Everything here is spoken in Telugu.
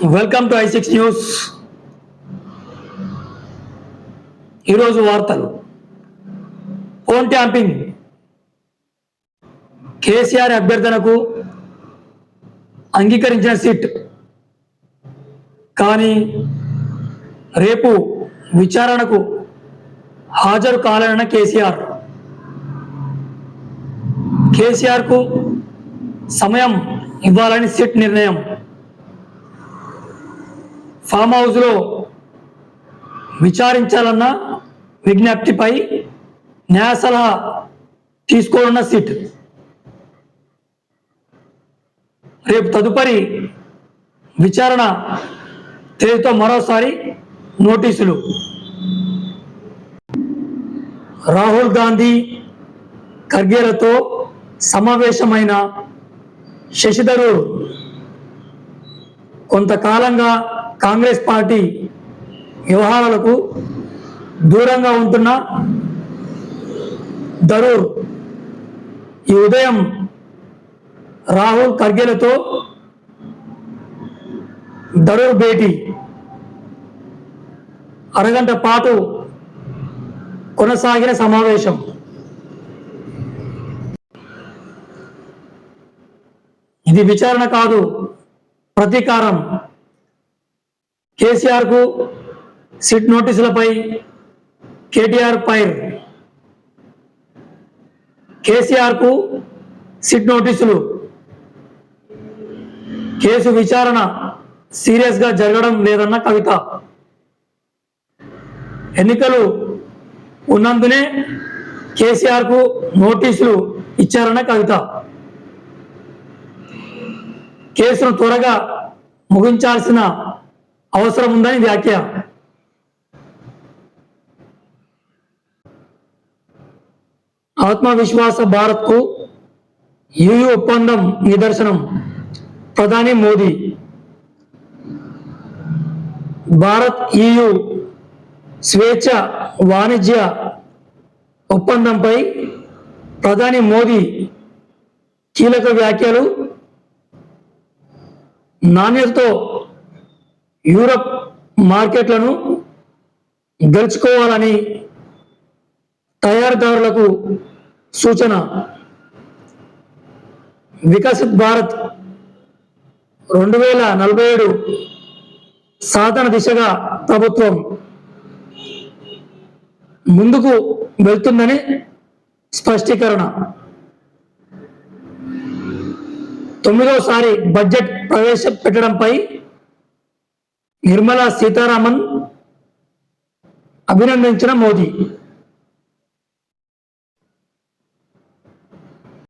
Welcome to i6 news. ఈరోజు వార్తలు. ఫోన్ ట్యాంపింగ్, కేసీఆర్ అభ్యర్థనకు అంగీకరించిన సిట్, కానీ రేపు విచారణకు హాజరు కావాలన్న కేసీఆర్కు సమయం ఇవ్వాలని సిట్ నిర్ణయం. ఫామ్ హౌస్లో విచారించాలన్న విజ్ఞప్తిపై న్యాయ సలహా తీసుకోనున్న సిట్. రేపు తదుపరి విచారణ తేదీతో మరోసారి నోటీసులు. రాహుల్ గాంధీ, ఖర్గేలతో సమావేశమైన శశి థరూర్ కొంతకాలంగా కాంగ్రెస్ పార్టీ వ్యవహారాలకు దూరంగా ఉంటున్న థరూర్ ఈ ఉదయం రాహుల్, ఖర్గేలతో థరూర్ భేటీ అరగంట పాటు కొనసాగిన సమావేశం. ఇది విచారణ కాదు, ప్రతీకారం. కేసీఆర్కు సిట్ నోటీసులపై కేటీఆర్ ఫైర్. కేసీఆర్కు సిట్ నోటీసులు. కేసు విచారణ సీరియస్గా జరగడం లేదన్న కవిత. ఎన్నికలు ఉన్నందునే కేసీఆర్కు నోటీసులు ఇచ్చారన్న కవిత. కేసును త్వరగా ముగించాల్సిన అవసరం ఉందని వ్యాఖ్య. ఆత్మవిశ్వాస భారత్కు యుయు ఒప్పందం నిదర్శనం. ప్రధాని మోదీ. భారత్ EU స్వేచ్ఛ వాణిజ్య ఒప్పందంపై ప్రధాని మోదీ కీలక వ్యాఖ్యలు. నాణ్యతతో యూరప్ మార్కెట్లను గెలుచుకోవాలని తయారీదారులకు సూచన. వికసిత్ భారత్ 2047 సాధన దిశగా ప్రభుత్వం ముందుకు వెళ్తుందని స్పష్టీకరణ. 9వసారి బడ్జెట్ ప్రవేశపెట్టడంపై నిర్మలా సీతారామన్ అభినందించిన మోదీ.